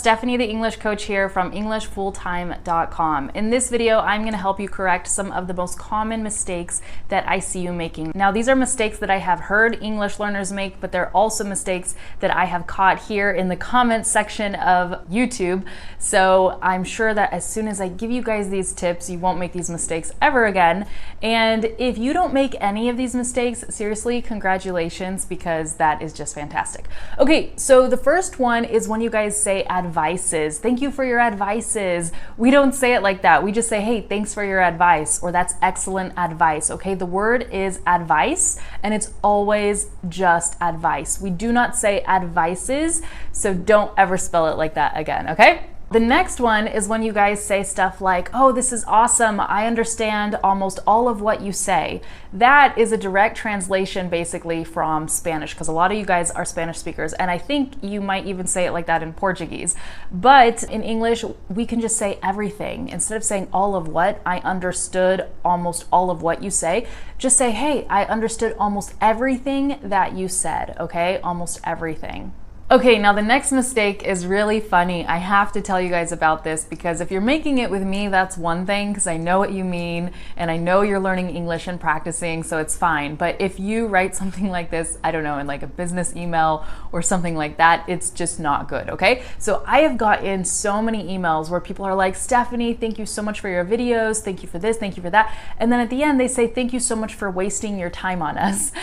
Stephanie, the English coach here from EnglishFullTime.com. In this video, I'm going to help you correct some of the most common mistakes that I see you making. Now, these are mistakes that I have heard English learners make, but they're also mistakes that I have caught here in the comments section of YouTube. So I'm sure that as soon as I give you guys these tips, you won't make these mistakes ever again. And if you don't make any of these mistakes, seriously, congratulations, because that is just fantastic. Okay, so the first one is when you guys say advices. Thank you for your advices. We don't say it like that. We just say, hey, thanks for your advice, or that's excellent advice. Okay, the word is advice, and it's always just advice. We do not say advices, so don't ever spell it like that again, okay? The next one is when you guys say stuff like, oh, this is awesome. I understand almost all of what you say. That is a direct translation basically from Spanish, because a lot of you guys are Spanish speakers, and I think you might even say it like that in Portuguese. But in English, we can just say everything. Instead of saying all of what, I understood almost all of what you say, just say, hey, I understood almost everything that you said, okay? Almost everything. Okay, now the next mistake is really funny. I have to tell you guys about this because if you're making it with me, that's one thing because I know what you mean and I know you're learning English and practicing, so it's fine. But if you write something like this, I don't know, in like a business email or something like that, it's just not good, okay? So I have gotten so many emails where people are like, Stephanie, thank you so much for your videos. Thank you for this, thank you for that. And then at the end, they say, thank you so much for wasting your time on us.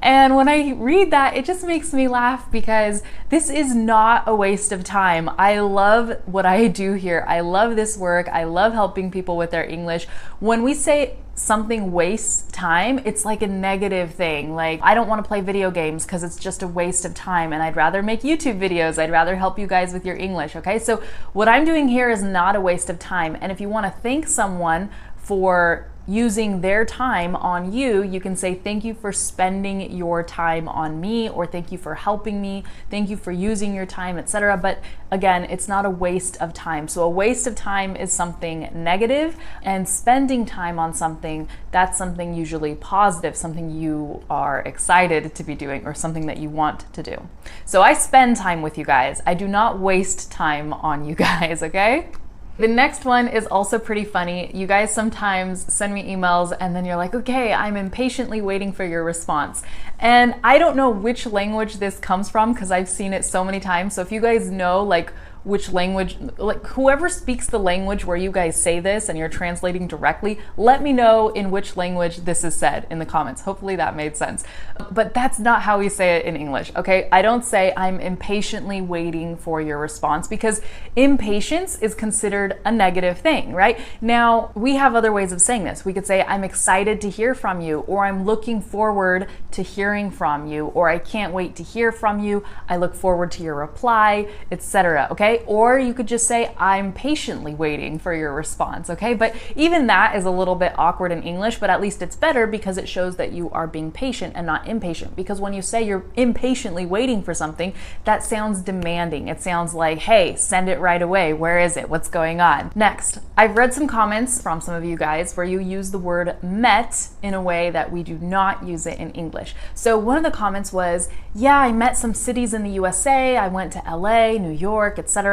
And when I read that, it just makes me laugh because this is not a waste of time. I love what I do here. I love this work. I love helping people with their English. When we say something wastes time, it's like a negative thing. Like, I don't want to play video games because it's just a waste of time and I'd rather make YouTube videos. I'd rather help you guys with your English, okay? So what I'm doing here is not a waste of time. And if you want to thank someone for using their time on you, you can say thank you for spending your time on me, or thank you for helping me, thank you for using your time, etc. But again, it's not a waste of time. So a waste of time is something negative, and spending time on something, that's something usually positive, something you are excited to be doing or something that you want to do. So I spend time with you guys. I do not waste time on you guys, okay? The next one is also pretty funny. You guys sometimes send me emails and then you're like, okay, I'm impatiently waiting for your response. And I don't know which language this comes from because I've seen it so many times. So if you guys know like which language, like whoever speaks the language where you guys say this and you're translating directly, let me know in which language this is said in the comments. Hopefully that made sense. But that's not how we say it in English, okay? I don't say I'm impatiently waiting for your response because impatience is considered a negative thing, right? Now, we have other ways of saying this. We could say I'm excited to hear from you, or I'm looking forward to hearing from you, or I can't wait to hear from you, I look forward to your reply, etc., okay? Or you could just say, I'm patiently waiting for your response, okay? But even that is a little bit awkward in English, but at least it's better because it shows that you are being patient and not impatient. Because when you say you're impatiently waiting for something, that sounds demanding. It sounds like, hey, send it right away. Where is it? What's going on? Next, I've read some comments from some of you guys where you use the word met in a way that we do not use it in English. So one of the comments was, yeah, I met some cities in the USA. I went to LA, New York, etc.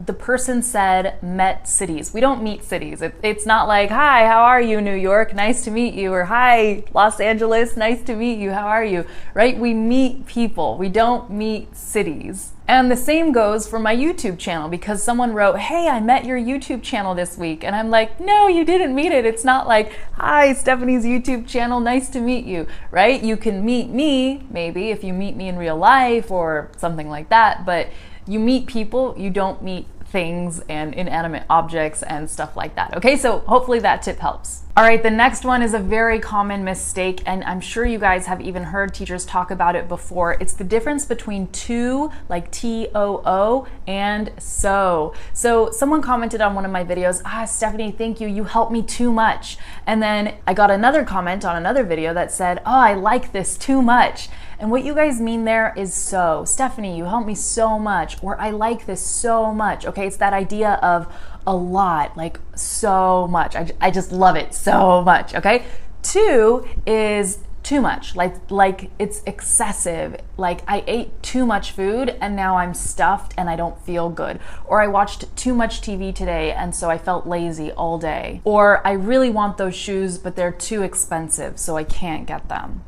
The person said met cities. We don't meet cities. It's not like, hi, how are you, New York? Nice to meet you. Or hi, Los Angeles. Nice to meet you. How are you? Right? We meet people. We don't meet cities. And the same goes for my YouTube channel because someone wrote, hey, I met your YouTube channel this week. And I'm like, no, you didn't meet it. It's not like, hi, Stephanie's YouTube channel, nice to meet you, right? You can meet me, maybe, if you meet me in real life or something like that, but you meet people, you don't meet things and inanimate objects and stuff like that. Okay, so hopefully that tip helps. All right, the next one is a very common mistake, and I'm sure you guys have even heard teachers talk about it before. It's the difference between to, like T-O-O, and so. So someone commented on one of my videos, Stephanie, thank you, you helped me too much. And then I got another comment on another video that said, oh, I like this too much. And what you guys mean there is so. Stephanie, you helped me so much, or I like this so much. Okay, it's that idea of a lot, like so much. I just love it so much, okay? To is too much, like it's excessive. Like I ate too much food and now I'm stuffed and I don't feel good. Or I watched too much TV today and so I felt lazy all day. Or I really want those shoes but they're too expensive so I can't get them.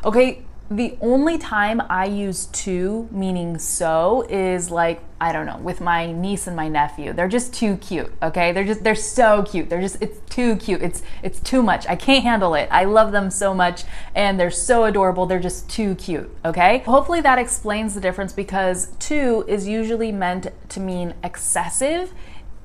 Okay, the only time I use to, meaning so, is like, I don't know, with my niece and my nephew. They're just too cute, okay? They're so cute. It's too cute. It's too much. I can't handle it. I love them so much and they're so adorable. They're just too cute, okay? Hopefully that explains the difference, because to is usually meant to mean excessive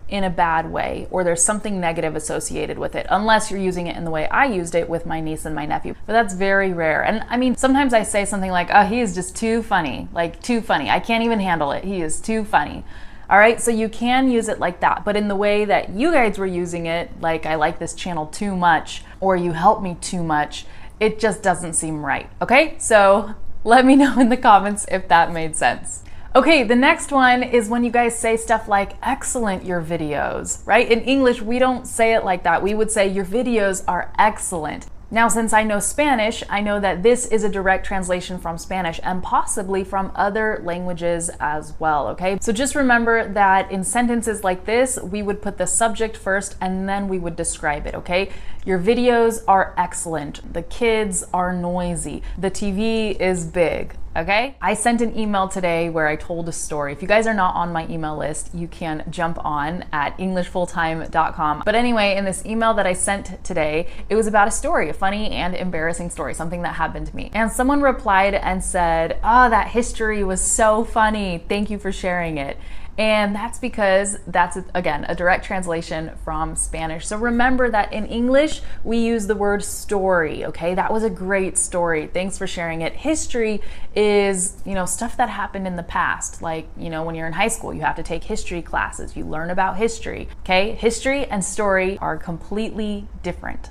in a bad way, or there's something negative associated with it, unless you're using it in the way I used it with my niece and my nephew. But that's very rare. And I mean, sometimes I say something like, oh, he is just too funny, like too funny. I can't even handle it. He is too funny. All right, so you can use it like that, but in the way that you guys were using it, like I like this channel too much, or you help me too much, it just doesn't seem right, okay? So let me know in the comments if that made sense. Okay, the next one is when you guys say stuff like excellent your videos, right? In English, we don't say it like that. We would say your videos are excellent. Now, since I know Spanish, I know that this is a direct translation from Spanish and possibly from other languages as well, okay? So just remember that in sentences like this, we would put the subject first and then we would describe it, okay? Your videos are excellent. The kids are noisy. The TV is big. Okay? I sent an email today where I told a story. If you guys are not on my email list, you can jump on at englishfulltime.com. But anyway, in this email that I sent today, it was about a story, a funny and embarrassing story, something that happened to me. And someone replied and said, oh, that history was so funny. Thank you for sharing it. And that's because that's, again, a direct translation from Spanish. So remember that in English, we use the word story, okay? That was a great story. Thanks for sharing it. History is, stuff that happened in the past. Like, when you're in high school, you have to take history classes. You learn about history, okay? History and story are completely different.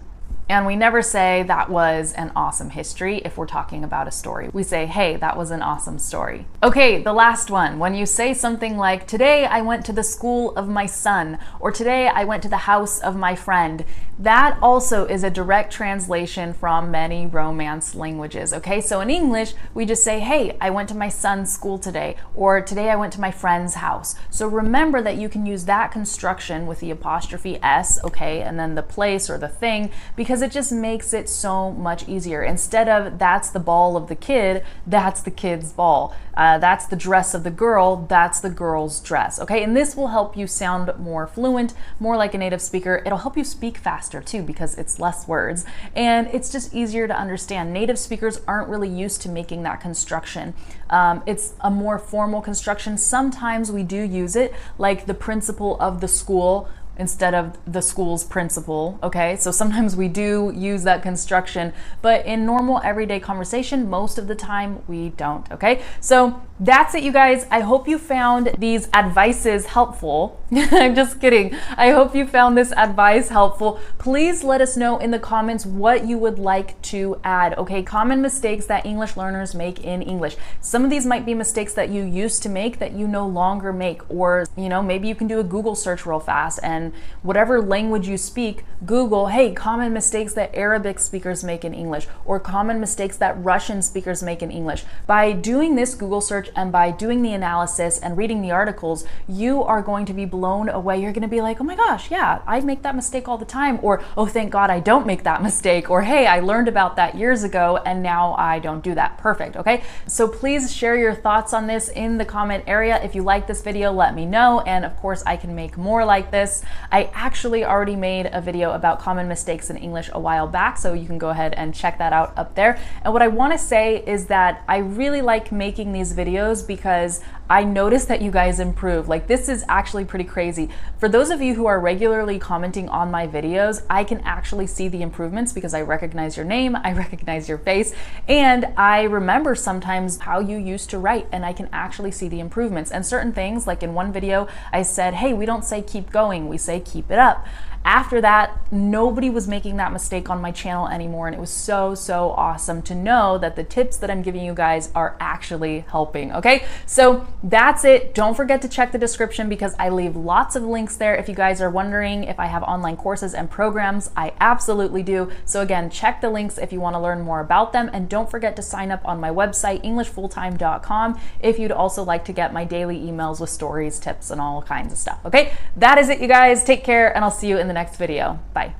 And we never say that was an awesome history if we're talking about a story. We say, hey, that was an awesome story. Okay, the last one. When you say something like, today I went to the school of my son, or today I went to the house of my friend, that also is a direct translation from many Romance languages, okay? So in English, we just say, hey, I went to my son's school today, or today I went to my friend's house. So remember that you can use that construction with the apostrophe S, okay, and then the place or the thing, because it just makes it so much easier. Instead of that's the ball of the kid, that's the kid's ball. That's the dress of the girl, that's the girl's dress, okay? And this will help you sound more fluent, more like a native speaker. It'll help you speak faster too, because it's less words and it's just easier to understand. Native speakers aren't really used to making that construction. It's a more formal construction. Sometimes we do use it, like the principal of the school instead of the school's principal, okay? So sometimes we do use that construction, but in normal everyday conversation, most of the time we don't, okay? So that's it, you guys. I hope you found these advices helpful. I'm just kidding. I hope you found this advice helpful. Please let us know in the comments what you would like to add, okay? Common mistakes that English learners make in English. Some of these might be mistakes that you used to make that you no longer make, or maybe you can do a Google search real fast and whatever language you speak, Google, hey, common mistakes that Arabic speakers make in English, or common mistakes that Russian speakers make in English. By doing this Google search and by doing the analysis and reading the articles, you are going to be blown away. You're going to be like, oh my gosh, yeah, I make that mistake all the time. Or, oh, thank God I don't make that mistake. Or, hey, I learned about that years ago and now I don't do that. Perfect, okay? So please share your thoughts on this in the comment area. If you like this video, let me know. And of course, I can make more like this. I actually already made a video about common mistakes in English a while back, so you can go ahead and check that out up there. And what I want to say is that I really like making these videos because I noticed that you guys improve. Like, this is actually pretty crazy. For those of you who are regularly commenting on my videos, I can actually see the improvements because I recognize your name, I recognize your face, and I remember sometimes how you used to write, and I can actually see the improvements. And certain things, like in one video, I said, hey, we don't say keep going, we say keep it up. After that, nobody was making that mistake on my channel anymore, and it was so awesome to know that the tips that I'm giving you guys are actually helping. Okay, so that's it. Don't forget to check the description because I leave lots of links there. If you guys are wondering if I have online courses and programs, I absolutely do. So again, check the links if you want to learn more about them, and don't forget to sign up on my website, EnglishFullTime.com, if you'd also like to get my daily emails with stories, tips, and all kinds of stuff. Okay, that is it, you guys. Take care, and I'll see you in the next video. Bye.